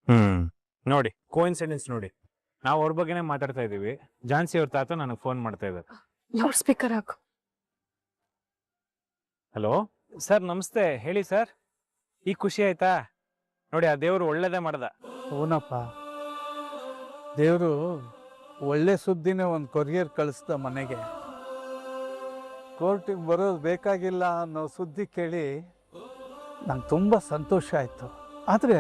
ಹ್ಮ್ ನೋಡಿ ಕೋಇನ್ಸಿಡೆನ್ಸ್ ನೋಡಿ, ನಾವು ಅವ್ರ ಬಗ್ಗೆನೇ ಮಾತಾಡ್ತಾ ಇದೀವಿ. ಝಾನ್ಸಿ ಅವ್ರ ತಾತ ನನಗೆ ಫೋನ್ ಮಾಡ್ತಾ ಇದ್ದಾರೆ. ಲೌಡ್ ಸ್ಪೀಕರ್ ಹಾಕು. ಹಲೋ ಸರ್, ನಮಸ್ತೆ. ಹೇಳಿ ಸರ್. ಈಗ ಖುಷಿ ಆಯ್ತಾ? ನೋಡಿ, ಆ ದೇವ್ರು ಒಳ್ಳೇದೇ ಮಾಡ್ದ. ಹೂನಪ್ಪ, ದೇವರು ಒಳ್ಳೆ ಸುದ್ದಿನೇ ಒಂದು ಕೊರಿಯರ್ ಕಳಿಸ್ದ ಮನೆಗೆ. ಕೋರ್ಟಿಗೆ ಬರೋದು ಬೇಕಾಗಿಲ್ಲ ಅನ್ನೋ ಸುದ್ದಿ ಕೇಳಿ ನಂಗೆ ತುಂಬ ಸಂತೋಷ ಆಯಿತು. ಆದರೆ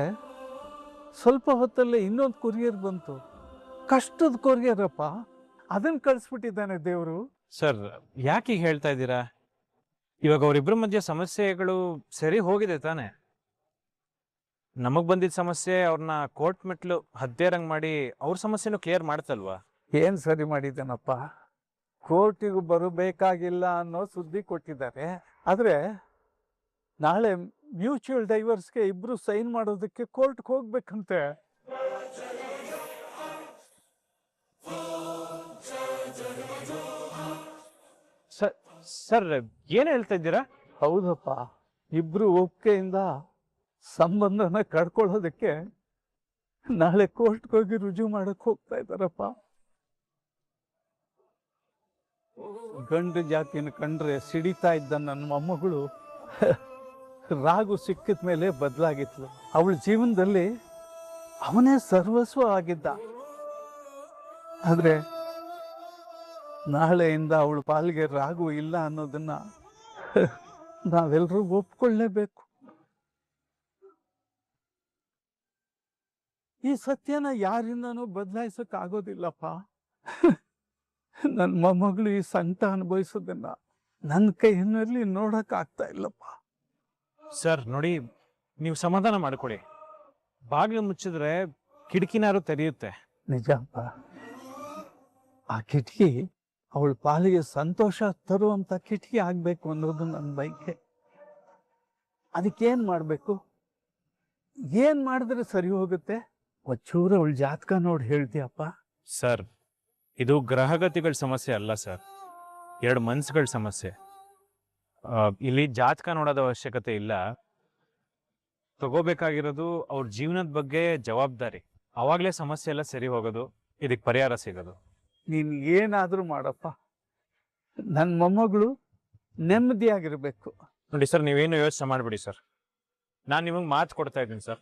ಸ್ವಲ್ಪ ಹೊತ್ತಲ್ಲೇ ಇನ್ನೊಂದು ಕೊರಿಯರ್ ಬಂತು. ಕಷ್ಟದ ಕೊರಿಯರಪ್ಪ, ಅದನ್ನು ಕಳಿಸ್ಬಿಟ್ಟಿದ್ದಾನೆ ದೇವರು. ಸರ್, ಯಾಕೆ ಈಗ ಹೇಳ್ತಾ ಇದ್ದೀರಾ? ಇವಾಗ ಅವರಿಬ್ಬರ ಮಧ್ಯೆ ಸಮಸ್ಯೆಗಳು ಸರಿ ಹೋಗಿದೆ ತಾನೆ? ನಮಗ್ ಬಂದಿದ್ದ ಸಮಸ್ಯೆ ಅವ್ರನ್ನ ಕೋರ್ಟ್ ಮೆಟ್ಲು ಹದ್ದೇರಂಗ್ ಮಾಡಿ ಅವ್ರ ಸಮಸ್ಯೆನೂ ಕ್ಲಿಯರ್ ಮಾಡ್ತಲ್ವಾ? ಏನು ಸರಿ ಮಾಡಿದ್ದಾನಪ್ಪ? ಕೋರ್ಟಿಗೆ ಬರಬೇಕಾಗಿಲ್ಲ ಅನ್ನೋ ಸುದ್ದಿ ಕೊಟ್ಟಿದ್ದಾರೆ. ಆದರೆ ನಾಳೆ ಮ್ಯೂಚುವಲ್ ಡೈವರ್ಸ್ಗೆ ಇಬ್ಬರು ಸೈನ್ ಮಾಡೋದಕ್ಕೆ ಕೋರ್ಟ್ಗೆ ಹೋಗ್ಬೇಕಂತೆ. ಸರ್, ಏನ್ ಹೇಳ್ತಾ ಇದ್ದೀರಾ? ಹೌದಪ್ಪ, ಇಬ್ರು ಒಪ್ಪಿಗೆಯಿಂದ ಸಂಬಂಧನ ಕಡ್ಕೊಳ್ಳೋದಕ್ಕೆ ನಾಳೆ ಕೋರ್ಟ್ಗೆ ಹೋಗಿ ರುಜು ಮಾಡಕ್ ಹೋಗ್ತಾ ಇದ್ದಾರಪ್ಪ. ಗಂಡು ಜಾತಿನ ಕಂಡ್ರೆ ಸಿಡಿತಾ ಇದ್ದ ನನ್ನ ಮೊಮ್ಮಗಳು ರಾಗು ಸಿಕ್ಕಿದ ಮೇಲೆ ಬದಲಾಗಿದ್ಲು. ಅವಳ ಜೀವನದಲ್ಲಿ ಅವನೇ ಸರ್ವಸ್ವ ಆಗಿದ್ದ. ಆದ್ರೆ ನಾಳೆಯಿಂದ ಅವಳ ಪಾಲಿಗೆ ರಾಗು ಇಲ್ಲ ಅನ್ನೋದನ್ನ ನಾವೆಲ್ಲರೂ ಒಪ್ಕೊಳ್ಳೇಬೇಕು. ಈ ಸತ್ಯನ ಯಾರಿಂದನೂ ಬದಲಾಯಿಸಕ್ ಆಗೋದಿಲ್ಲಪ್ಪ. ನನ್ನ ಮೊಮ್ಮಗಳು ಈ ಸಂಕಟ ಅನುಭವಿಸೋದನ್ನ ನನ್ನ ಕೈಯಲ್ಲಿ ನೋಡಕ್ ಆಗ್ತಾ ಇಲ್ಲಪ್ಪ. ಸರ್ ನೋಡಿ, ನೀವು ಸಮಾಧಾನ ಮಾಡ್ಕೊಳ್ಳಿ. ಬಾಗಿಲು ಮುಚ್ಚಿದ್ರೆ ಕಿಟಕಿನಾರು ತೆರೆಯುತ್ತೆ. ನಿಜಪ್ಪ, ಆ ಕಿಟಕಿ ಅವಳ ಪಾಲಿಗೆ ಸಂತೋಷ ತರುವಂತ ಕಿಟಕಿ ಆಗ್ಬೇಕು ಅನ್ನೋದು ನನ್ನ ಬಯಕೆ. ಅದಕ್ಕೇನ್ ಮಾಡ್ಬೇಕು? ಏನ್ ಮಾಡಿದ್ರೆ ಸರಿ ಹೋಗುತ್ತೆ? ಒಂಚೂರು ಅವಳ ಜಾತಕ ನೋಡಿ ಹೇಳ್ತೀಯಪ್ಪ? ಸರ್, ಇದು ಗ್ರಹಗತಿಗಳ ಸಮಸ್ಯೆ ಅಲ್ಲ ಸರ್, ಎರಡು ಮನ್ಸುಗಳ ಸಮಸ್ಯೆ. ಇಲ್ಲಿ ಜಾತಕ ನೋಡೋದ ಅವಶ್ಯಕತೆ ಇಲ್ಲ. ತಗೋಬೇಕಾಗಿರೋದು ಅವ್ರ ಜೀವನದ ಬಗ್ಗೆ ಜವಾಬ್ದಾರಿ. ಅವಾಗಲೇ ಸಮಸ್ಯೆ ಎಲ್ಲ ಸರಿ ಹೋಗೋದು, ಇದಕ್ಕೆ ಪರಿಹಾರ ಸಿಗೋದು. ನೀನ್ ಏನಾದ್ರೂ ಮಾಡಪ್ಪ, ನನ್ನ ಮೊಮ್ಮಗಳು ನೆಮ್ಮದಿಯಾಗಿರ್ಬೇಕು. ನೋಡಿ ಸರ್, ನೀವೇನು ಯೋಚನೆ ಮಾಡ್ಬಿಡಿ ಸರ್. ನಾನು ನಿಮಗೆ ಮಾತು ಕೊಡ್ತಾ ಇದ್ದೀನಿ ಸರ್.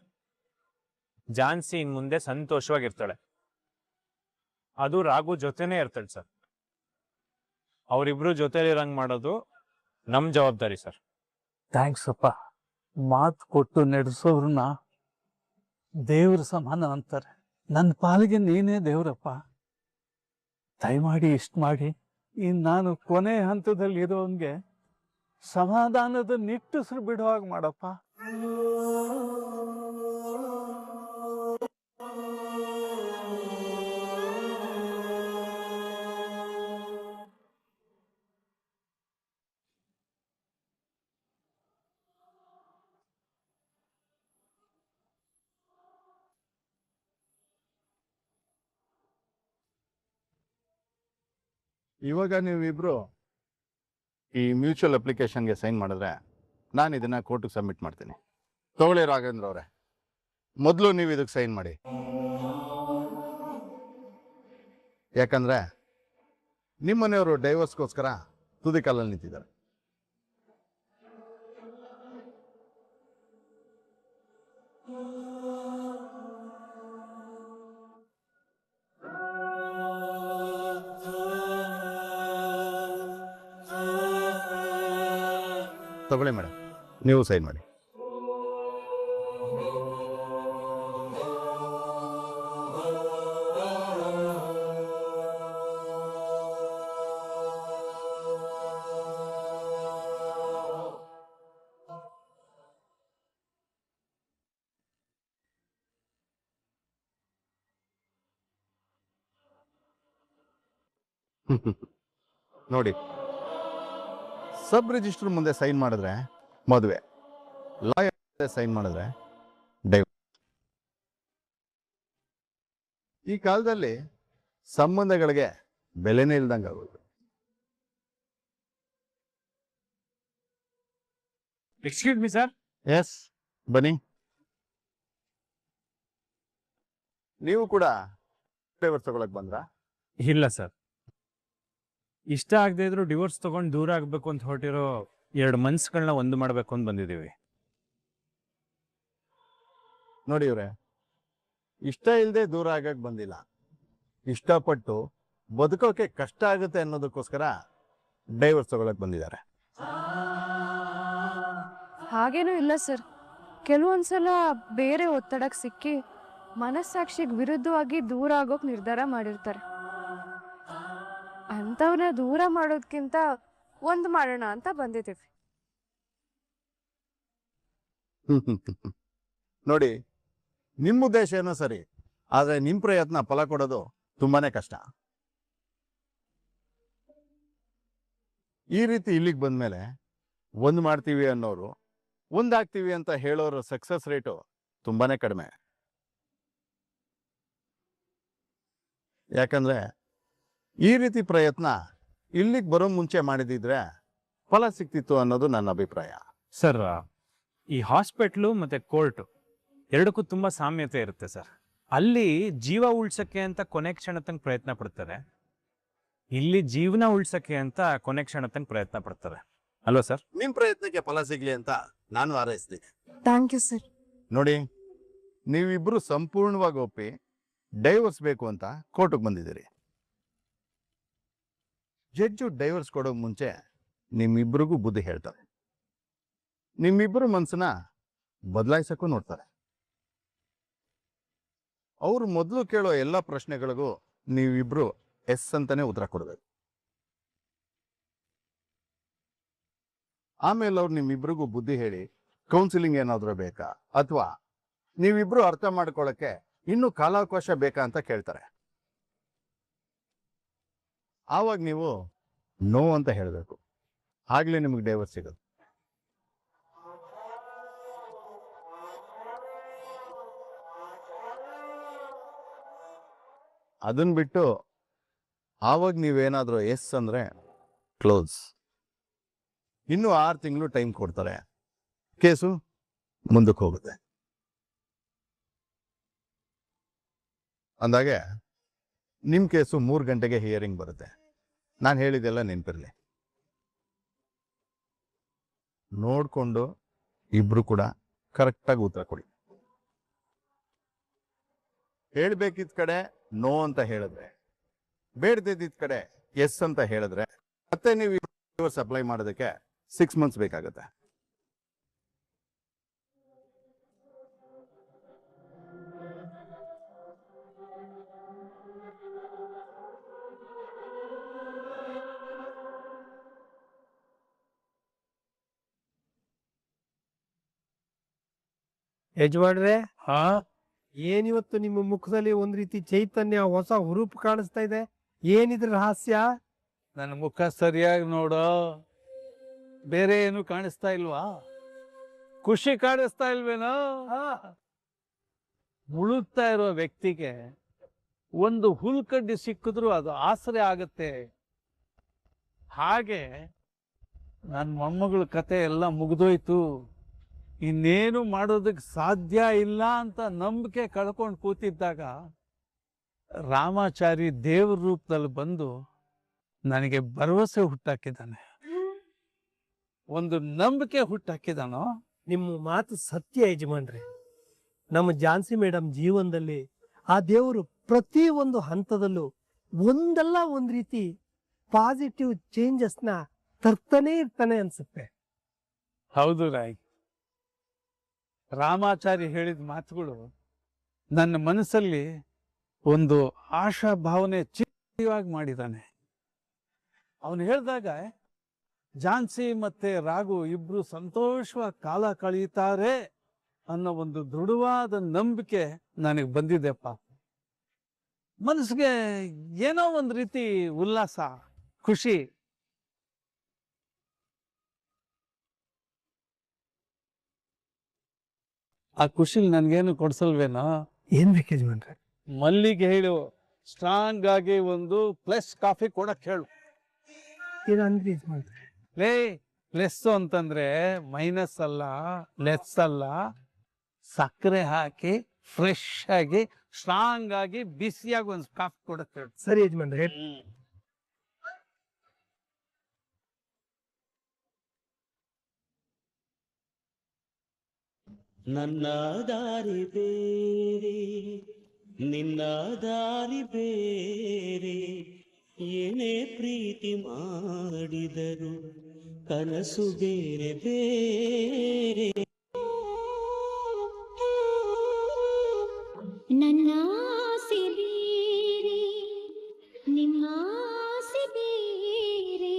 ಝಾನ್ಸಿ ಇನ್ ಮುಂದೆ ಸಂತೋಷವಾಗಿರ್ತಾಳೆ. ಅದು ರಾಘು ಜೊತೆನೇ ಇರ್ತಾಳೆ ಸರ್. ಅವರಿಬ್ರು ಜೊತೆಲಿರಂಗ್ ಮಾಡೋದು ನಮ್ ಜವಾಬ್ದಾರಿ ಸರ್. ಥ್ಯಾಂಕ್ಸ್ ಅಪ್ಪ. ಮಾತು ಕೊಟ್ಟು ನಡೆಸೋರನ್ನ ದೇವ್ರ ಸಮಾನ ಅಂತಾರೆ. ನನ್ನ ಪಾಲಿಗೆ ನೀನೇ ದೇವ್ರಪ್ಪ. ದಯಮಾಡಿ ಇಷ್ಟು ಮಾಡಿ ಇನ್ನು ನಾನು ಕೊನೆ ಹಂತದಲ್ಲಿ ಇರೋನ್ಗೆ ಸಮಾಧಾನದ ನಿಟ್ಟುಸಿರು ಬಿಡೋ ಹಾಗೆ ಮಾಡಪ್ಪ. ಇವಾಗ ನೀವಿಬ್ರು ಈ ಮ್ಯೂಚುವಲ್ ಅಪ್ಲಿಕೇಶನ್ಗೆ ಸೈನ್ ಮಾಡಿದ್ರೆ ನಾನು ಇದನ್ನ ಕೋರ್ಟಿಗೆ ಸಬ್ಮಿಟ್ ಮಾಡ್ತೀನಿ. ತಗೊಳ್ಳಿ ರಾಘವೇಂದ್ರ ಅವರೇ, ಮೊದಲು ನೀವು ಇದಕ್ಕೆ ಸೈನ್ ಮಾಡಿ. ಯಾಕಂದ್ರೆ ನಿಮ್ಮ ಮನೆಯವರು ಡೈವರ್ಸ್ಗೋಸ್ಕರ ತುದಿ ಕಾಲಲ್ಲಿ ನಿಂತಿದ್ದಾರೆ. ತಗೊಳ್ಳಿ ಮೇಡಮ್, ನೀವು ಸೈನ್ ಮಾಡಿ. ನೋಡಿ, ಸಬ್ ರಿಜಿಸ್ಟರ್ ಮುಂದೆ ಸೈನ್ ಮಾಡಿದ್ರೆ ಮದುವೆ, ಲಾಯರ್ ಮುಂದೆ ಸೈನ್ ಮಾಡಿದ್ರೆ ಡೈವರ್ಸ್. ಈ ಕಾಲದಲ್ಲಿ ಸಂಬಂಧಗಳಿಗೆ ಬೆಲೆನೇ ಇಲ್ದಂಗೆ ಆಗೋದು. Excuse me sir. ಎಸ್, ಬನ್ನಿ. ನೀವು ಕೂಡ ಡೈವರ್ಸ್ ತಗೊಳಕ್ ಬಂದ್ರಾ? ಇಲ್ಲ ಸರ್, ಇಷ್ಟ ಆಗದೆ ಇದ್ರು ಡಿವೋರ್ಸ್ ತಗೊಂಡು ದೂರ ಆಗ್ಬೇಕು ಅಂತ ಹೊರಟಿರೋ ಎರಡು ಮನ್ಸುಗಳನ್ನ ಒಂದು ಮಾಡ್ಬೇಕು ಅಂತ ಬಂದಿದ್ದೀವಿ. ನೋಡಿ ಇವ್ರೆ, ಇಷ್ಟ ಇಲ್ಲದೆ ದೂರ ಆಗಕ್ ಬಂದಿಲ್ಲ. ಇಷ್ಟಪಟ್ಟು ಬದುಕೋಕೆ ಕಷ್ಟ ಆಗುತ್ತೆ ಅನ್ನೋದಕ್ಕೋಸ್ಕರ ಡೈವರ್ಸ್ ತಗೊಳಕ್ ಬಂದಿದ್ದಾರೆ. ಹಾಗೇನೂ ಇಲ್ಲ ಸರ್. ಕೆಲವೊಂದ್ಸಲ ಬೇರೆ ಒತ್ತಡಕ್ಕೆ ಸಿಕ್ಕಿ ಮನಸ್ಸಾಕ್ಷಿಗೆ ವಿರುದ್ಧವಾಗಿ ದೂರ ಆಗೋಕ್ ನಿರ್ಧಾರ ಮಾಡಿರ್ತಾರೆ. ಅಂಥವ್ನ ದೂರ ಮಾಡೋದ್ಕಿಂತ ಒಂದು ಮಾಡೋಣ ಅಂತ ಬಂದಿದ್ದೀವಿ. ನೋಡಿ, ನಿಮ್ಮ ಉದ್ದೇಶ ಏನೋ ಸರಿ, ಆದ್ರೆ ನಿಮ್ ಪ್ರಯತ್ನ ಫಲ ಕೊಡೋದು ತುಂಬಾನೇ ಕಷ್ಟ. ಈ ರೀತಿ ಇಲ್ಲಿಗೆ ಬಂದ್ಮೇಲೆ ಒಂದ್ ಮಾಡ್ತೀವಿ ಅನ್ನೋರು, ಒಂದಾಗ್ತೀವಿ ಅಂತ ಹೇಳೋರು ಸಕ್ಸಸ್ ರೇಟು ತುಂಬಾನೇ ಕಡಿಮೆ. ಯಾಕಂದ್ರೆ ಈ ರೀತಿ ಪ್ರಯತ್ನ ಇಲ್ಲಿಗೆ ಬರೋ ಮುಂಚೆ ಮಾಡಿದಿದ್ರೆ ಫಲ ಸಿಕ್ತಿತ್ತು ಅನ್ನೋದು ನನ್ನ ಅಭಿಪ್ರಾಯ. ಸರ್, ಈ ಹಾಸ್ಪಿಟ್ಲು ಮತ್ತೆ ಕೋರ್ಟು ಎರಡಕ್ಕೂ ತುಂಬಾ ಸಾಮ್ಯತೆ ಇರುತ್ತೆ ಸರ್. ಅಲ್ಲಿ ಜೀವ ಉಳ್ಸಕ್ಕೆ ಅಂತ ಕೊನೆ ಕ್ಷಣ ತನಕ ಪ್ರಯತ್ನ ಪಡ್ತಾರೆ, ಇಲ್ಲಿ ಜೀವನ ಉಳ್ಸಕ್ಕೆ ಅಂತ ಕೊನೆ ಕ್ಷಣ ತನಕ ಪ್ರಯತ್ನ ಪಡ್ತಾರೆ ಅಲ್ವಾ ಸರ್? ನಿಮ್ ಪ್ರಯತ್ನಕ್ಕೆ ಫಲ ಸಿಗ್ಲಿ ಅಂತ ನಾನು ಹಾರೈಸ್ತೀನಿ. Thank you sir. ನೋಡಿ, ನೀವಿಬ್ರು ಸಂಪೂರ್ಣವಾಗಿ ಒಪ್ಪಿ ಡೈವರ್ಸ್ ಬೇಕು ಅಂತ ಕೋರ್ಟ್ಗೆ ಬಂದಿದ್ದೀರಿ. ಜಡ್ಜು ಡೈವರ್ಸ್ ಕೊಡೋಕ್ ಮುಂಚೆ ನಿಮ್ಮಿಬ್ರಿಗೂ ಬುದ್ಧಿ ಹೇಳ್ತಾರೆ. ನಿಮ್ಮಿಬ್ರು ಮನ್ಸನ್ನ ಬದಲಾಯಿಸಕ್ಕೂ ನೋಡ್ತಾರೆ. ಅವ್ರು ಮೊದಲು ಕೇಳೋ ಎಲ್ಲ ಪ್ರಶ್ನೆಗಳಿಗೂ ನೀವಿಬ್ರು ಎಸ್ ಅಂತಾನೆ ಉತ್ತರ ಕೊಡ್ಬೇಕು. ಆಮೇಲೆ ಅವ್ರು ನಿಮ್ಮಿಬ್ರಿಗೂ ಬುದ್ಧಿ ಹೇಳಿ ಕೌನ್ಸಿಲಿಂಗ್ ಏನಾದ್ರೂ ಬೇಕಾ ಅಥವಾ ನೀವಿಬ್ರು ಅರ್ಥ ಮಾಡ್ಕೊಳಕ್ಕೆ ಇನ್ನೂ ಕಾಲಾವಕಾಶ ಬೇಕಾ ಅಂತ ಕೇಳ್ತಾರೆ. ಆವಾಗ ನೀವು ನೋ ಅಂತ ಹೇಳಬೇಕು. ಆಗ್ಲೇ ನಿಮಗೆ ಡೈವರ್ಸ್ ಸಿಗೋದು. ಅದನ್ನ ಬಿಟ್ಟು ಆವಾಗ ನೀವೇನಾದ್ರೂ ಎಸ್ ಅಂದ್ರೆ ಕ್ಲೋಸ್. ಇನ್ನು 6 ತಿಂಗಳು ಟೈಮ್ ಕೊಡ್ತಾರೆ, ಕೇಸು ಮುಂದಕ್ಕೆ ಹೋಗುತ್ತೆ. ಅಂದಾಗೆ ನಿಮ್ ಕೇಸು 3 ಗಂಟೆಗೆ ಹಿಯರಿಂಗ್ ಬರುತ್ತೆ. ನಾನು ಹೇಳಿದೆಲ್ಲ ನೆನಪಿರ್ಲಿ. ನೋಡ್ಕೊಂಡು ಇಬ್ರು ಕೂಡ ಕರೆಕ್ಟಾಗಿ ಉತ್ತರ ಕೊಡಿ. ಹೇಳ್ಬೇಕಿದ್ ಕಡೆ ನೋ ಅಂತ ಹೇಳಿದ್ರೆ, ಬೇಡದಿದ್ದ ಕಡೆ ಎಸ್ ಅಂತ ಹೇಳಿದ್ರೆ, ಮತ್ತೆ ನೀವು ಅಪ್ಲೈ ಮಾಡೋದಕ್ಕೆ 6 ಮಂತ್ಸ್ ಬೇಕಾಗುತ್ತೆ. ಯಜಮಾನ್ರೆ, ಏನಿವತ್ತು ನಿಮ್ಮ ಮುಖದಲ್ಲಿ ಒಂದ್ ರೀತಿ ಚೈತನ್ಯ, ಹೊಸ ಹುರುಪು ಕಾಣಿಸ್ತಾ ಇದೆ. ಏನಿದ್ರ ರಹಸ್ಯ? ನನ್ನ ಮುಖ ಸರಿಯಾಗಿ ನೋಡೋ, ಬೇರೆ ಏನು ಕಾಣಿಸ್ತಾ ಇಲ್ವಾ? ಖುಷಿ ಕಾಣಿಸ್ತಾ ಇಲ್ವೇನೋ? ಮುಳುಗ್ತಾ ಇರೋ ವ್ಯಕ್ತಿಗೆ ಒಂದು ಹುಲ್ಕಡ್ಡಿ ಸಿಕ್ಕಿದ್ರು ಅದು ಆಸರೆ ಆಗತ್ತೆ. ಹಾಗೆ ನನ್ನ ಮೊಮ್ಮಗಳ ಕತೆ ಎಲ್ಲ ಮುಗಿದೋಯ್ತು, ಇನ್ನೇನು ಮಾಡೋದಕ್ಕೆ ಸಾಧ್ಯ ಇಲ್ಲ ಅಂತ ನಂಬಿಕೆ ಕಳ್ಕೊಂಡು ಕೂತಿದ್ದಾಗ ರಾಮಾಚಾರಿ ದೇವ್ರ ರೂಪದಲ್ಲಿ ಬಂದು ನನಗೆ ಭರವಸೆ ಹುಟ್ಟಾಕಿದ್ದಾನೆ, ಒಂದು ನಂಬಿಕೆ ಹುಟ್ಟಾಕಿದಾನೋ. ನಿಮ್ಮ ಮಾತು ಸತ್ಯ ಯಜಮಾನ್ರೆ. ನಮ್ಮ ಝಾನ್ಸಿ ಮೇಡಮ್ ಜೀವನದಲ್ಲಿ ಆ ದೇವರು ಪ್ರತಿ ಒಂದು ಹಂತದಲ್ಲೂ ಒಂದಲ್ಲ ಒಂದ್ ರೀತಿ ಪಾಸಿಟಿವ್ ಚೇಂಜಸ್ನ ತರ್ತಾನೆ ಇರ್ತಾನೆ ಅನ್ಸುತ್ತೆ. ಹೌದು ರಾಯ್, ರಾಮಾಚಾರಿ ಹೇಳಿದ ಮಾತುಗಳು ನನ್ನ ಮನಸ್ಸಲ್ಲಿ ಒಂದು ಆಶಾ ಭಾವನೆ ಚಿತ್ರವಾಗಿ ಮಾಡಿದ್ದಾನೆ. ಅವನು ಹೇಳಿದಾಗ ಝಾನ್ಸಿ ಮತ್ತೆ ರಾಘು ಇಬ್ರು ಸಂತೋಷವಾಗಿ ಕಾಲ ಕಳೀತಾರೆ ಅನ್ನೋ ಒಂದು ದೃಢವಾದ ನಂಬಿಕೆ ನನಗೆ ಬಂದಿದೆಪ್ಪ. ಮನಸ್ಸಿಗೆ ಏನೋ ಒಂದು ರೀತಿ ಉಲ್ಲಾಸ, ಖುಷಿ. ಆ ಖುಷಿಲಿ ನನ್ಗೇನು ಕೊಡ್ಸಲ್ವೇನೋ? ಏನ್ ಬೇಕು ಯಜಮಾನ್ರೆ? ಮಲ್ಲಿಗೆ ಹೇಳು, ಸ್ಟ್ರಾಂಗ್ ಆಗಿ ಒಂದು ಪ್ಲಸ್ ಕಾಫಿ ಕೊಡಕ್ ಹೇಳು. ಏನಂದ್ರಿ ಯಜಮಾನ್ರೆ? ಲೇ, ಲೆಸ್ ಅಂತಂದ್ರೆ ಮೈನಸ್ ಅಲ್ಲ, ಲೆಸ್ ಅಲ್ಲ, ಸಕ್ಕರೆ ಹಾಕಿ ಫ್ರೆಶ್ ಆಗಿ ಸ್ಟ್ರಾಂಗ್ ಆಗಿ ಬಿಸಿಯಾಗಿ ಒಂದು ಕಾಫಿ ಕೊಡುತ್ತೆ. ಸರಿ ಯಜಮಾನ್ರೆ ಹೇಳಿ. ನನ್ನ ದಾರಿ ಬೇರೆ ನಿನ್ನ ದಾರಿ ಬೇರೆ ಏನೇ ಪ್ರೀತಿ ಮಾಡಿದರು ಕನಸು ಬೇರೆ ಬೇರೆ. ನನ್ನ ಆಸೆ ಬೇರೆ ನಿಮ್ಮ ಆಸೆ ಬೇರೆ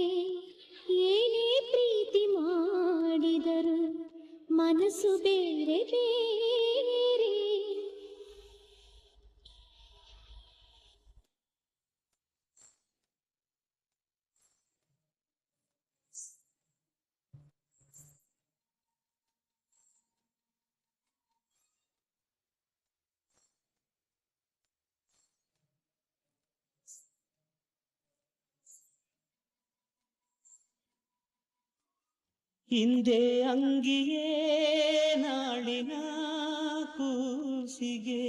ಏನೇ ಪ್ರೀತಿ ಮಾಡಿದರು ಮನಸ್ಸು ಬೇರೆ ಬೇರೆ. ಹಿಂದೆ ಅಂಗಿಯೇ ನಾಳಿನ ಕೂಸಿಗೆ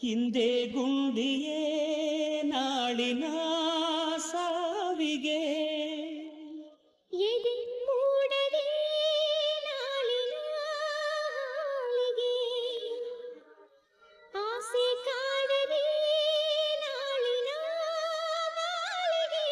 ಹಿಂದೆ ಗುಂಡಿಯೇ ನಾಳಿನ ಸಾವಿಗೆ ಎದೆ ಮೂಡದೆ ನಾಳಿನ ಹಾಳಿಗೆ ಆಸೆ ಕಾಡದೆ ನಾಳಿನ ನಾಳಿಗೆ.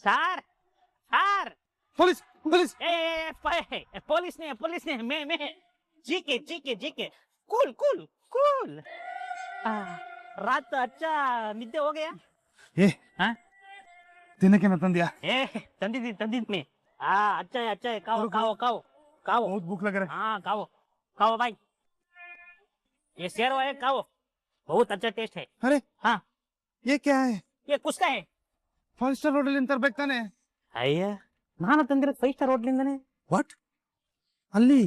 Sir sir police police police ने मैं GK GK GK cool cool cool रात तो अच्छा निद्ದೆ हो गया ಏ हाँ ತಿನ್ನಕ್ಕೆ ತಂದ್ಯಾ? ए तंदिद में हाँ अच्छा है खाओ खाओ खाओ खाओ बहुत भूख लग रहा है। हाँ खाओ खाओ भाई ये शेरवा है खाओ बहुत अच्छा टेस्ट है अरे हाँ ये क्या है? ये कुछ का है 5 ಸ್ಟಾರ್ ಹೋಟೆಲ್ ಅಂತ ತರಬೇಕು ತಾನೆ? ಅಯ್ಯ ನಾನು ತಂದಿರೋದು 5 ಸ್ಟಾರ್ ಹೋಟ್ಲಿಂದಾನೆ ವಾಟ್? ಅಲ್ಲಿ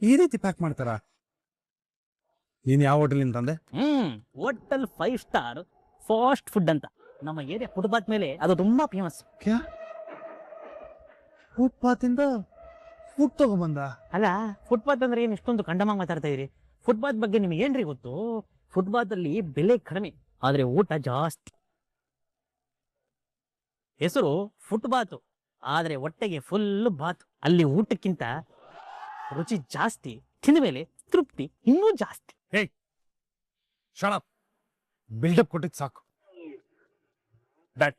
ಈ ರೀತಿ ಪ್ಯಾಕ್ ಮಾಡ್ತಾರಾ? ನೀನ್ ಯಾವ ಹೋಟೆಲಿಂದ ತಂದೆ? ಹೋಟೆಲ್ 5 ಸ್ಟಾರ್ ಫಾಸ್ಟ್ ಫುಡ್ ಅಂತ ನಮ್ಮ ಏರಿಯಾ ಫುಟ್ಪಾತ್ ಮೇಲೆ ಅದು ತುಂಬಾ ಫೇಮಸ್. ಕ್ಯಾ ಫುಟ್ಪಾತ್ ಇಂದ ಫುಡ್ ತಗೊಂಬಂದ? ಅಲ್ಲ ಫುಟ್ಪಾತ್ ಅಂದ್ರೆ ಏನ್ ಇಷ್ಟೊಂದು ಕಂಡಮಾಗಿ ಮಾತಾಡ್ತಾ ಇದೀರಿ? ಫುಟ್ಪಾತ್ ಬಗ್ಗೆ ನಿಮ್ಗೆ ಏನ್ರಿ ಗೊತ್ತು? ಫುಟ್ಪಾತ್ ಅಲ್ಲಿ ಬೆಲೆ ಕಡಿಮೆ ಆದ್ರೆ ಊಟ ಜಾಸ್ತಿ. ಹೆಸರು ಫುಟ್ಪಾತ್ ಆದ್ರೆ ಹೊಟ್ಟೆಗೆ ಫುಲ್ ಬಾತ್. ಅಲ್ಲಿ ಊಟಕ್ಕಿಂತ ರುಚಿ ಜಾಸ್ತಿ, ತಿಂದ ಮೇಲೆ ತೃಪ್ತಿ ಇನ್ನೂ ಜಾಸ್ತಿ. ಶಟ್ ಬಿಲ್ಡಪ್ ಕೊಟ್ಟಿದ್ ಸಾಕು. ದಟ್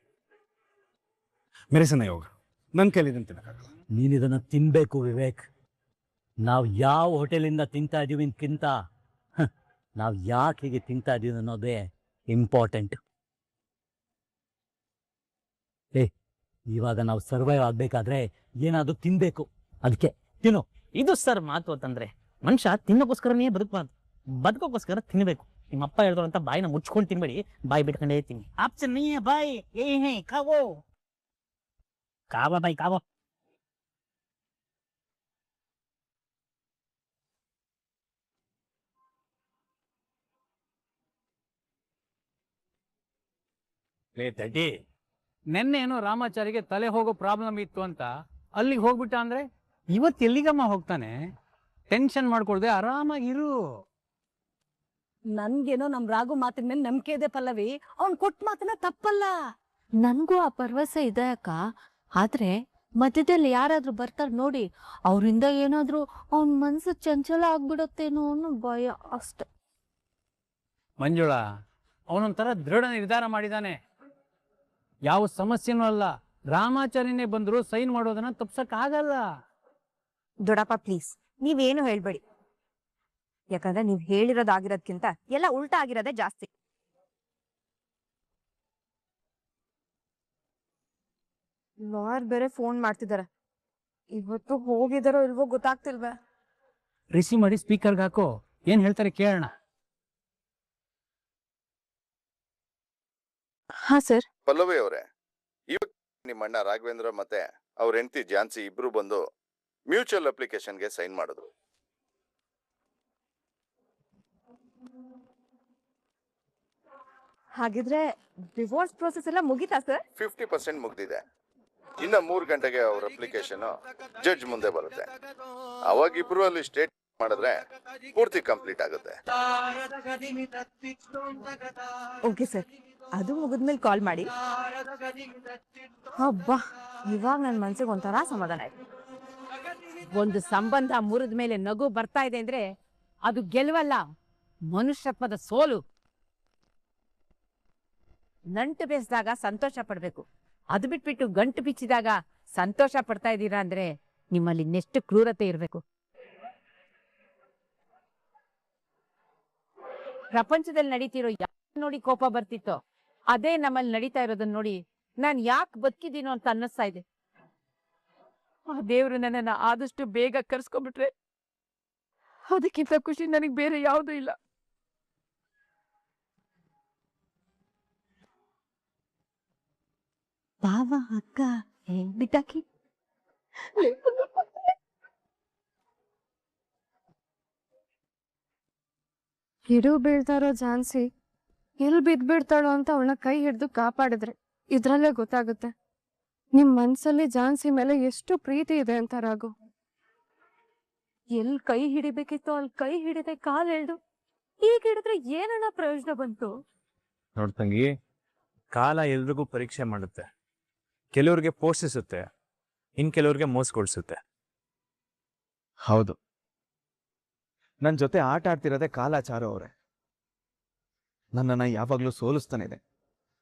ಮೆರೆಸನ ಯೋಗ ನನ್ನ ಕೈಲಿ ಇದನ್ನ ತಿನ್ನಕ್ಕಾಗಲ್ಲ. ನೀನ್ ಇದನ್ನ ತಿನ್ಬೇಕು ವಿವೇಕ್. ನಾವು ಯಾವ ಹೋಟೆಲಿಂದ ತಿಂತಾ ಇದೀವಿ ಅಂದ್ಕಿಂತ ನಾವು ಯಾಕೆ ಹೀಗೆ ತಿಂತಾ ಇದೀವಿ ಅನ್ನೋದೇ ಇಂಪಾರ್ಟೆಂಟ್. ಇವಾಗ ನಾವು ಸರ್ವೈವ್ ಆಗ್ಬೇಕಾದ್ರೆ ಏನಾದ್ರು ತಿನ್ಬೇಕು, ಅದಕ್ಕೆ ತಿನ್ನು. ಇದು ಸರ್ ಮಾತು ಅಂತಂದ್ರೆ ಮನುಷ್ಯ ತಿನ್ನೋಕ್ಕೋಸ್ಕರನೇ ಬದುಕಬಾರ್ದು, ಬದುಕೋಕ್ಕೋಸ್ಕರ ತಿನ್ಬೇಕು. ನಿಮ್ಮಪ್ಪ ಹೇಳಿದ್ರಂತ ಬಾಯಿನ ಮುಚ್ಕೊಂಡು ತಿನ್ಬೇಡಿ, ಬಾಯಿ ಬಿಟ್ಕೊಂಡೇ ತಿನ್ನಿ. ಆಪ್ಷನ್ ನೀ ಬಾಯಿ ಏ ಕಾವೋ ಕಾವ ಬಾಯಿ ಕಾವೋ. ತಡ್ಡಿ, ನೆನ್ನೆ ಏನೋ ರಾಮಾಚಾರಿಗೆ ತಲೆ ಹೋಗೋ ಪ್ರಾಬ್ಲಮ್ ಇತ್ತು ಅಂತ ಅಲ್ಲಿಗೆ ಹೋಗ್ಬಿಟ್ಟ ಅಂದ್ರೆ ಇವತ್ತು ಎಲ್ಲಿಗಮ್ಮ ಹೋಗ್ತಾನೆ? ಟೆನ್ಷನ್ ಮಾಡ್ಕೊಳ್ದೆ ಆರಾಮಾಗಿರು. ನನ್ಗೇನೋ ನಮ್ ರಾಘು ಮಾತಿನ ಮೇಲೆ ನಂಬಿಕೆ ಇದೆ ಪಲ್ಲವಿ. ಅವ್ನ್ ಕೊಟ್ಟ ಮಾತನ್ನ ತಪ್ಪಲ್ಲ. ನನ್ಗೂ ಆ ಭರವಸೆ ಇದೆ ಅಕ್ಕ. ಆದ್ರೆ ಮಧ್ಯದಲ್ಲಿ ಯಾರಾದ್ರೂ ಬರ್ತಾರ ನೋಡಿ, ಅವರಿಂದ ಏನಾದ್ರೂ ಅವನ್ ಮನ್ಸು ಚಂಚಲ ಆಗ್ಬಿಡತ್ತೇನೋ ಅನ್ನೋ ಭಯ ಅಷ್ಟೆ. ಮಂಜುಳಾ, ಅವನೊಂಥರ ದೃಢ ನಿರ್ಧಾರ ಮಾಡಿದಾನೆ. ಯಾವ ಸಮಸ್ಯೆನೂ ಅಲ್ಲ, ರಾಮಾಚಾರ್ಯನೇ ಬಂದ್ರು ಸೈನ್ ಮಾಡೋದನ್ನ ತಪ್ಸಕ್ ಆಗಲ್ಲ. ದೊಡ್ಡಪ್ಪ ಪ್ಲೀಸ್ ನೀವೇನು ಹೇಳ್ಬೇಡಿ, ಯಾಕಂದ್ರೆ ನೀವ್ ಹೇಳಿರೋದಾಗಿರೋದ್ಕಿಂತ ಎಲ್ಲ ಉಲ್ಟಾ ಆಗಿರೋದೇ ಜಾಸ್ತಿ. ಲಾಯರ್ ಬೇರೆ ಫೋನ್ ಮಾಡ್ತಿದಾರೆ. ಇವತ್ತು ಹೋಗಿದಾರೋ ಇಲ್ವೋ ಗೊತ್ತಾಗ್ತಿಲ್ವೇ. ರಿಸೀವ್ ಮಾಡಿ ಸ್ಪೀಕರ್ಗೆ ಹಾಕೋ, ಏನ್ ಹೇಳ್ತಾರೆ ಕೇಳೋಣ. ಹಾ ಸರ್. ಪಲ್ಲವಿ ಅವರೇ, ಇವಾಗ ನಿಮ್ಮ ಅಣ್ಣ ರಾಘವೇಂದ್ರ ಮತ್ತೆ ಅವ್ರ ಹೆಂಡತಿ ಝಾನ್ಸಿ ಇಬ್ರು ಬಂದು ಮ್ಯೂಚುವಲ್ ಅಪ್ಲಿಕೇಶನ್ಗೆ ಸೈನ್ ಮಾಡಿದ್ರು. ಹಾಗಿದ್ರೆ ಡಿವೋರ್ಸ್ ಪ್ರೋಸೆಸ್ ಎಲ್ಲ ಮುಗೀತಾ ಸರ್? 50% ಮುಗ್ದಿದೆ. ಇನ್ನ 3 ಗಂಟೆಗೆ ಅವ್ರ ಅಪ್ಲಿಕೇಶನ್ ಜಡ್ಜ್ ಮುಂದೆ ಬರುತ್ತೆ. ಅವಾಗ ಇಬ್ರು ಅಲ್ಲಿ ಸ್ಟೇಟ್ ಮಾಡಿದ್ರೆ ಪೂರ್ತಿ ಕಂಪ್ಲೀಟ್ ಆಗುತ್ತೆ. ಓಕೆ ಸರ್, ಅದು ಮುಗಿದ್ಮೇಲೆ ಕಾಲ್ ಮಾಡಿ. ಹಬ್ಬಾ, ಇವಾಗ ನನ್ನ ಮನ್ಸಿಗೆ ಒಂಥರ ಸಮಾಧಾನ ಆಯ್ತು. ಒಂದು ಸಂಬಂಧ ಮುರಿದ ಮೇಲೆ ನಗು ಬರ್ತಾ ಇದೆ ಅಂದ್ರೆ ಅದು ಗೆಲುವಲ್ಲ, ಮನುಷ್ಯತ್ವದ ಸೋಲು. ನಂಟು ಬೇಯಿಸಿದಾಗ ಸಂತೋಷ ಪಡ್ಬೇಕು, ಅದು ಬಿಟ್ಬಿಟ್ಟು ಗಂಟು ಬಿಚ್ಚಿದಾಗ ಸಂತೋಷ ಪಡ್ತಾ ಇದ್ದೀರಾ ಅಂದ್ರೆ ನಿಮ್ಮಲ್ಲಿ ಇನ್ನೆಷ್ಟು ಕ್ರೂರತೆ ಇರಬೇಕು. ಪ್ರಪಂಚದಲ್ಲಿ ನಡೀತಿರೋ ಯಾಕೆ ನೋಡಿ ಕೋಪ ಬರ್ತಿತ್ತೋ ಅದೇ ನಮ್ಮಲ್ಲಿ ನಡೀತಾ ಇರೋದನ್ನ ನೋಡಿ ನಾನ್ ಯಾಕೆ ಬದುಕಿದೀನೋ ಅಂತ ಅನ್ನಿಸ್ತಾ ಇದೆ. ಆ ದೇವ್ರು ನನ್ನನ್ನ ಆದಷ್ಟು ಬೇಗ ಕರ್ಸ್ಕೊಂಡ್ಬಿಟ್ರೆ ಅದಕ್ಕಿಂತ ಖುಷಿ ನನಗೆ ಬೇರೆ ಯಾವುದೂ ಇಲ್ಲ. ಬಾವ ಅಕ್ಕ ಬಿಟ್ಟಾಕಿ ಗಿಡು ಬೀಳ್ತಾರೋ ಝಾನ್ಸಿ ಎಲ್ಲಿ ಬಿದ್ಬಿಡ್ತಾಳೋ ಅಂತ ಅವಳನ್ನ ಕೈ ಹಿಡಿದು ಕಾಪಾಡಿದ್ರೆ ಇದ್ರಲ್ಲೇ ಗೊತ್ತಾಗುತ್ತೆ ನಿಮ್ ಮನ್ಸಲ್ಲಿ ಝಾನ್ಸಿ ಮೇಲೆ ಎಷ್ಟು ಪ್ರೀತಿ ಇದೆ ಅಂತ. ರಾಘು, ಎಲ್ಲಿ ಕೈ ಹಿಡಿಬೇಕಿತ್ತು ಅಲ್ಲಿ ಕೈ ಹಿಡಿದೆ, ಕಾಲ್ ಎಳ್ದು ಈಗ ಹಿಡಿದ್ರೆ ಏನನ್ನ ಪ್ರಯೋಜನ ಬಂತು? ನೋಡ್ತಂಗಿ, ಕಾಲ ಎಲ್ರಿಗೂ ಪರೀಕ್ಷೆ ಮಾಡುತ್ತೆ. ಕೆಲವ್ರಿಗೆ ಪೋಷಿಸುತ್ತೆ, ಇನ್ ಕೆಲವ್ರಿಗೆ ಮೋಸಗೊಳಿಸುತ್ತೆ. ಹೌದು, ನನ್ನ ಜೊತೆ ಆಟ ಆಡ್ತಿರೋದೇ ಕಾಲಾಚಾರ ಅವರೇ. ನನ್ನನ್ನ ಯಾವಾಗ್ಲೂ ಸೋಲಿಸ್ತಾನೆ ಇದೆ,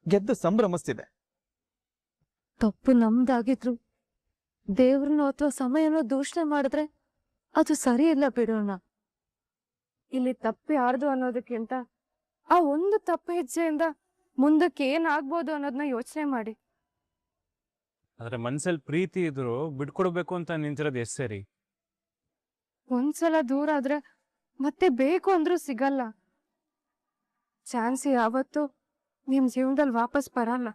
ಗೆದ್ದು ಸಂಭ್ರಮಿಸ್ತಿದೆ. ತಪ್ಪು ನಮ್ದಾಗಿದ್ರು ದೇವ್ರನ್ನೋ ಅಥವಾ ಸಮಯನೋ ದೂಷಣೆ ಮಾಡಿದ್ರೆ ಅದು ಸರಿ ಇಲ್ಲ ಬಿಡೋಣ. ಇಲ್ಲಿ ತಪ್ಪಿ ಆಡ್ದು ಅನ್ನೋದಕ್ಕಿಂತ ಆ ಒಂದು ತಪ್ಪು ಹೆಜ್ಜೆಯಿಂದ ಮುಂದಕ್ಕೆ ಏನಾಗ್ಬೋದು ಅನ್ನೋದನ್ನ ಯೋಚನೆ ಮಾಡಿ. ಆದ್ರೆ ಮನ್ಸಲ್ಲಿ ಪ್ರೀತಿ ಇದ್ರು ಬಿಟ್ಕೊಡ್ಬೇಕು ಅಂತ ನಿಂತಿರೋದು ಎಷ್ಟ್ ಸರಿ. ಒಂದ್ಸಲ ದೂರ ಆದ್ರೆ ಮತ್ತೆ ಬೇಕು ಅಂದ್ರೂ ಸಿಗಲ್ಲ. ಚಾನ್ಸ್ ಯಾವತ್ತೂ ನಿಮ್ ಜೀವನದಲ್ಲಿ ವಾಪಸ್ ಬರಲ್ಲ.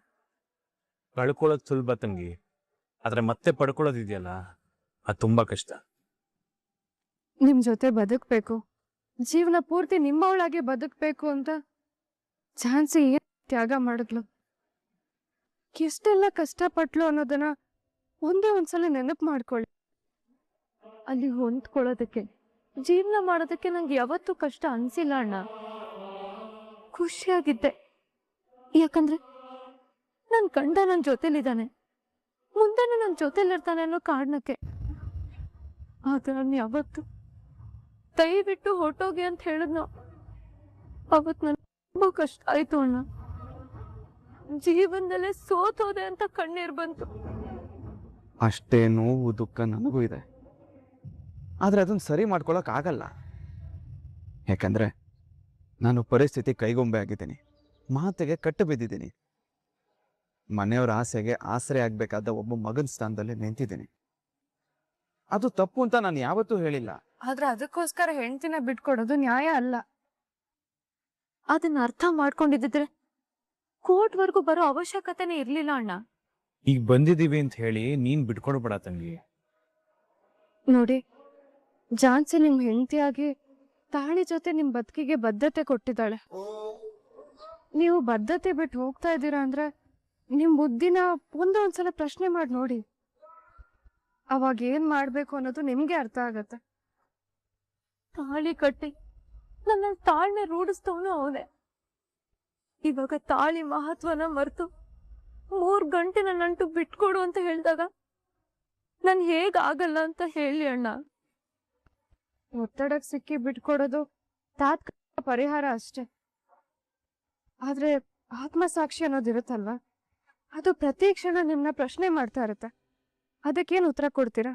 ಕಳ್ಕೊಳ್ಳೋದು ಸುಲಭ ತಂಗಿ, ಆದ್ರೆ ಮತ್ತೆ ಪಡ್ಕೊಳ್ಳೋದಿದೆಯಲ್ಲ ಅದು ತುಂಬಾ ಕಷ್ಟ. ನಿಮ್ ಜೊತೆ ಬದುಕ್ಬೇಕು, ಜೀವನ ಪೂರ್ತಿ ನಿಮ್ಮವಳಾಗೆ ಬದುಕ್ಬೇಕು ಅಂತ ಚಾನ್ಸಿ ಏನ್ ತ್ಯಾಗ ಮಾಡಿದ್ಲು, ಎಷ್ಟೆಲ್ಲ ಕಷ್ಟಪಟ್ಲು ಅನ್ನೋದನ್ನ ಒಂದೇ ಒಂದ್ಸಲ ನೆನಪು ಮಾಡ್ಕೊಳ್ಳಿ. ಅಲ್ಲಿ ಹೊಂದ್ಕೊಳ್ಳೋದಕ್ಕೆ, ಜೀವನ ಮಾಡೋದಕ್ಕೆ ನಂಗೆ ಯಾವತ್ತೂ ಕಷ್ಟ ಅನ್ಸಿಲ್ಲ ಅಣ್ಣ. ಖುಷಿಯಾಗಿದ್ದೆ, ಯಾಕಂದ್ರೆ ನನ್ ಗಂಡ ನನ್ನ ಜೊತೆಲಿದ್ದಾನೆ, ಮುಂದೆನೂ ನನ್ನ ಜೊತೆಲಿರ್ತಾನೆ ಅನ್ನೋ ಕಾರಣಕ್ಕೆ. ಆದ್ರೆ ನಾನು ಯಾವತ್ತು ದಯವಿಟ್ಟು ಹೊರಟೋಗಿ ಅಂತ ಹೇಳಿದ್ನೋ ಅವತ್ತು ನನ್ಗೆ ತುಂಬಾ ಕಷ್ಟ ಆಯ್ತು ಅಣ್ಣ. ಜೀವನದಲ್ಲೇ ಸೋತೋದೆ ಅಂತ ಕಣ್ಣೀರ್ ಬಂತು. ಅಷ್ಟೇ ನೋವು ದುಃಖ ನನಗೂ ಇದೆ, ಆದ್ರೆ ಅದನ್ನ ಸರಿ ಮಾಡ್ಕೊಳಕ್ ಆಗಲ್ಲ. ಯಾಕಂದ್ರೆ ನಾನು ಪರಿಸ್ಥಿತಿ ಕೈಗೊಂಬೆ ಆಗಿದ್ದೀನಿ, ಮಾತಿಗೆ ಕಟ್ಟು ಬಿದ್ದಿದ್ದೀನಿ. ಮನೆಯವರ ಆಸೆಗೆ ಆಸರೆ ಆಗ್ಬೇಕಾದ ಒಬ್ಬ ಮಗನ ಸ್ಥಾನದಲ್ಲಿ ನಿಂತಿದ್ದೀನಿ. ಅದು ತಪ್ಪು ಅಂತ ನಾನು ಯಾವತ್ತೂ ಹೇಳಿಲ್ಲ. ಆದ್ರೆ ಅದಕ್ಕೋಸ್ಕರ ಹೆಂಡತಿನ ಬಿಟ್ಕೊಡೋದು ನ್ಯಾಯ ಅಲ್ಲ. ಅದನ್ನ ಅರ್ಥ ಮಾಡ್ಕೊಂಡಿದ್ರೆ ಕೋರ್ಟ್ವರೆಗೂ ಬರೋ ಅವಶ್ಯಕತೆನೇ ಇರ್ಲಿಲ್ಲ ಅಣ್ಣ. ಈಗ ಬಂದಿದೀವಿ ಅಂತ ಹೇಳಿ ನೀನ್ ಬಿಟ್ಕೊಡ್ಬೇಡ ತಂಗಿ. ನೋಡಿ, ಝಾನ್ಸಿ ನಿಮ್ ಹೆಂಡತಿಯಾಗಿ ತಾಳಿ ಜೊತೆ ನಿಮ್ ಬದುಕಿಗೆ ಬದ್ಧತೆ ಕೊಟ್ಟಿದ್ದಾಳೆ. ನೀವು ಬದ್ಧತೆ ಬಿಟ್ಟು ಹೋಗ್ತಾ ಇದ್ದೀರಾ ಅಂದ್ರೆ ನಿಮ್ ಬುದ್ಧಿನ ಒಂದ್ಸಲ ಪ್ರಶ್ನೆ ಮಾಡಿ ನೋಡಿ. ಅವಾಗ ಏನ್ ಮಾಡ್ಬೇಕು ಅನ್ನೋದು ನಿಮ್ಗೆ ಅರ್ಥ ಆಗತ್ತೆ. ತಾಳಿ ಕಟ್ಟಿ ನನ್ನ ತಾಳ್ಮೆ ರೂಢಿಸ್ತವನು ಅವನೇ. ಇವಾಗ ತಾಳಿ ಮಹತ್ವನ ಮರೆತು 3 ಗಂಟೆ ನನ್ನಂಟು ಬಿಟ್ಕೊಡು ಅಂತ ಹೇಳಿದಾಗ ನಾನು ಹೇಗಾಗಲ್ಲ ಅಂತ ಹೇಳಿ ಅಣ್ಣ. ಒತ್ತಡಕ್ಕೆ ಸಿಕ್ಕಿ ಬಿಟ್ಕೊಡೋದು ತಾತ್ಕಾಲಿಕ ಪರಿಹಾರ ಅಷ್ಟೇ. ಆದ್ರೆ ಆತ್ಮಸಾಕ್ಷಿ ಅನ್ನೋದಿರುತ್ತಲ್ವಾ, ಅದು ಪ್ರತಿ ಕ್ಷಣ ನಿಮ್ನ ಪ್ರಶ್ನೆ ಮಾಡ್ತಾ ಇರುತ್ತೆ. ಅದಕ್ಕೇನು ಉತ್ತರ ಕೊಡ್ತೀರಾ?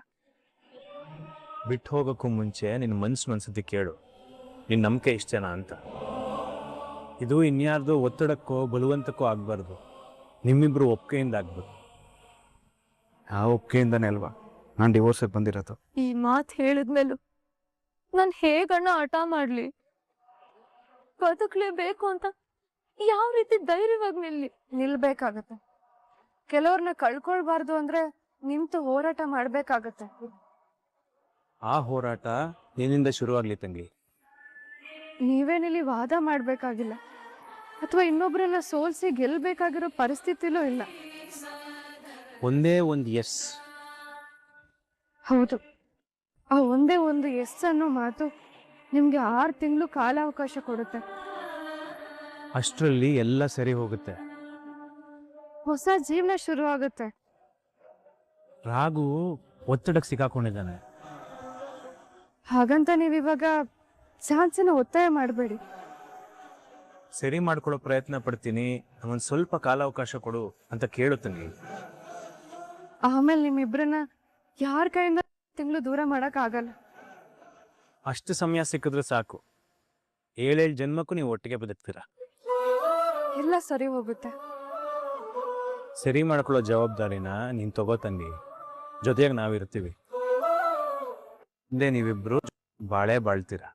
ಬಿಟ್ಟು ಹೋಗೋಕ್ಕೂ ಮುಂಚೆ ನಿನ್ನ ಮನ್ಸತಿ ಕೇಳು, ನಿನ್ನ ನಂಬಿಕೆ ಇಷ್ಟೇನಾ ಅಂತ. ಇದು ಇನ್ಯಾರ್ದು ಒತ್ತಡಕ್ಕೋ ಬಲವಂತಕ್ಕೋ ಆಗ್ಬಾರ್ದು, ನಿಮ್ಮಿಬ್ರು ಒಪ್ಪಿಗೆಯಿಂದ ಆಗ್ಬೇಕು. ಆ ಒಪ್ಪಿಗೆಯಿಂದನೇ ಅಲ್ವಾ ನಾನು ಡಿವೋರ್ಸಿಗೆ ಬಂದಿರೋದು. ಈ ಮಾತು ಹೇಳಿದ್ಮೇಲೂ ನಾನು ಹೇಗಣ್ಣ ಹಠ ಮಾಡ್ಲಿ? ಬದುಕ್ಲೇಬೇಕು ಅಂತ ಯಾವ ರೀತಿ ಧೈರ್ಯವಾಗಿ ನಿಲ್ಬೇಕಾಗತ್ತೆ. ಕೆಲವ್ರನ್ನ ಕಳ್ಕೊಳ್ಬಾರ್ದು ಅಂದ್ರೆ ನಿಂತು ಹೋರಾಟ ಮಾಡ್ಬೇಕಾಗತ್ತೆ. ಆ ಹೋರಾಟ ನಿನ್ನಿಂದ ಶುರುವಾಗ್ಲಿ ತಂಗಿ. ನೀವೇನಿಲ್ಲಿ ವಾದ ಮಾಡ್ಬೇಕಾಗಿಲ್ಲ, ಅಥವಾ ಇನ್ನೊಬ್ರನ್ನ ಸೋಲ್ಸಿ ಗೆಲ್ಬೇಕಾಗಿರೋ ಪರಿಸ್ಥಿತಿಲೂ ಇಲ್ಲ. ಒಂದೇ ಒಂದು ಎಸ್. ಹೌದು, ಆ ಒಂದೇ ಒಂದು ಎಸ್ ಅನ್ನೋ ಮಾತು ನಿಮ್ಗೆ 6 ತಿಂಗಳು ಕಾಲಾವಕಾಶ ಕೊಡುತ್ತೆ. ಅಷ್ಟರಲ್ಲಿ ಎಲ್ಲ ಸರಿ ಹೋಗುತ್ತೆ. ಹೊಸ ಜೀವನ ಶುರು ಆಗುತ್ತೆ. ರಾಘು ಒತ್ತಡಕ್ಕೆ ಸಿಕ್ಕಾಕೊಂಡಿದ್ದಾನೆ. ಹಾಗಂತ ನೀವಿವಾಗ ಝಾನ್ಸಿನ ಒತ್ತಾಯ ಮಾಡಬೇಡಿ. ಸರಿ ಮಾಡ್ಕೊಳ್ಳೋ ಪ್ರಯತ್ನ ಪಡ್ತೀನಿ, ಒಂದು ಸ್ವಲ್ಪ ಕಾಲಾವಕಾಶ ಕೊಡು ಅಂತ ಕೇಳುತ್ತೀನಿ. ಆಮೇಲೆ ನಿಮ್ಮಿಬ್ರನ್ನ ಯಾರ ಕೈಯಿಂದ ತಿಂಗಳು ದೂರ ಮಾಡಕ್ ಆಗಲ್ಲ. ಅಷ್ಟು ಸಮಯ ಸಿಕ್ಕಿದ್ರೆ ಸಾಕು. 7 ಜನ್ಮಕ್ಕೂ ನೀವು ಒಟ್ಟಿಗೆ ಬದುಕ್ತೀರಾ. ಎಲ್ಲ ಸರಿ ಹೋಗುತ್ತೆ. ಸರಿ ಮಾಡ್ಕೊಳ್ಳೋ ಜವಾಬ್ದಾರಿನ ನೀನು ತಗೋತಂಗಿ, ಜೊತೆಯಾಗಿ ನಾವಿರ್ತೀವಿ. ಮುಂದೆ ನೀವಿಬ್ರು ಬಾಳೆ ಬಾಳ್ತೀರಾ.